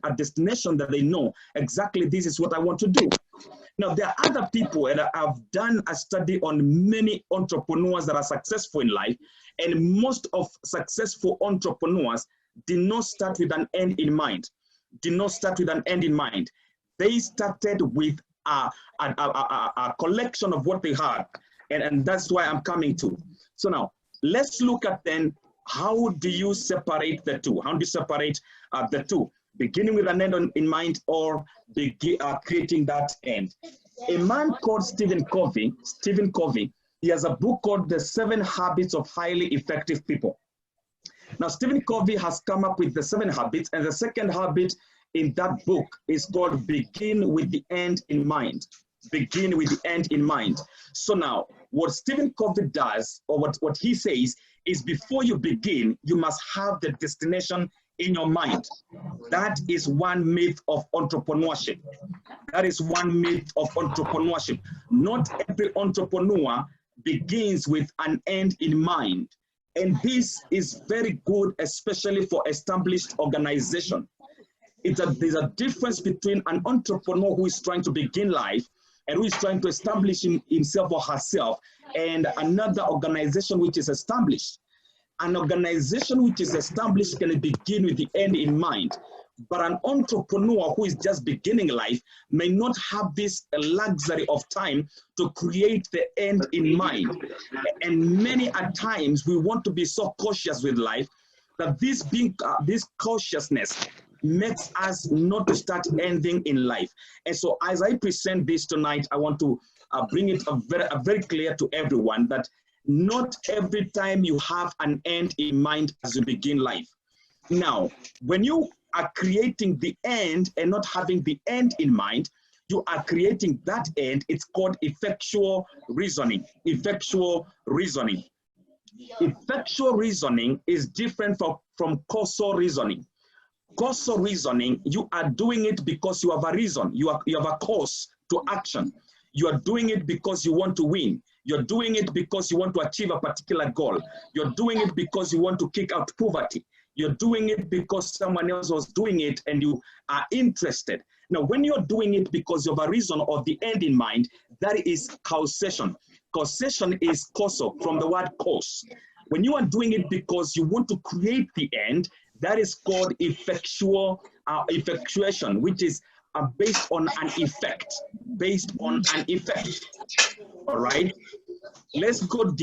a destination that they know exactly this is what I want to do. Now, there are other people that have done a study on many entrepreneurs that are successful in life, and most of successful entrepreneurs did not start with an end in mind. Did not start with an end in mind. They started with a collection of what they had, and that's why I'm coming to. So now, let's look at then, how do you separate the two? How do you separate the two? Beginning with an end in mind, or creating that end. A man called Stephen Covey, he has a book called The 7 Habits of Highly Effective People. Now, Stephen Covey has come up with the 7 habits, and the second habit in that book is called Begin with the End in Mind. Begin with the end in mind. So now, what Stephen Covey does, or what he says, is before you begin, you must have the destination in your mind. That is one myth of entrepreneurship. That is one myth of entrepreneurship. Not every entrepreneur begins with an end in mind. And this is very good, especially for established organization. There's a difference between an entrepreneur who is trying to begin life and who is trying to establish himself or herself, and another organization which is established. An organization which is established can begin with the end in mind, but an entrepreneur who is just beginning life may not have this luxury of time to create the end in mind. And many a times we want to be so cautious with life that this cautiousness makes us not to start ending in life. And so as I present this tonight, I want to bring it very clear to everyone that not every time you have an end in mind as you begin life. Now, when you are creating the end and not having the end in mind, you are creating that end. It's called effectual reasoning. Effectual reasoning. Effectual reasoning is different from causal reasoning. Causal reasoning, you are doing it because you have a reason. You have a cause to action. You are doing it because you want to win. You're doing it because you want to achieve a particular goal. You're doing it because you want to kick out poverty. You're doing it because someone else was doing it and you are interested. Now, when you're doing it because you have a reason or the end in mind, that is causation. Causation is causal, from the word cause. When you are doing it because you want to create the end, that is called effectuation, which is based on an effect. Based on an effect. All right. Let's go deep.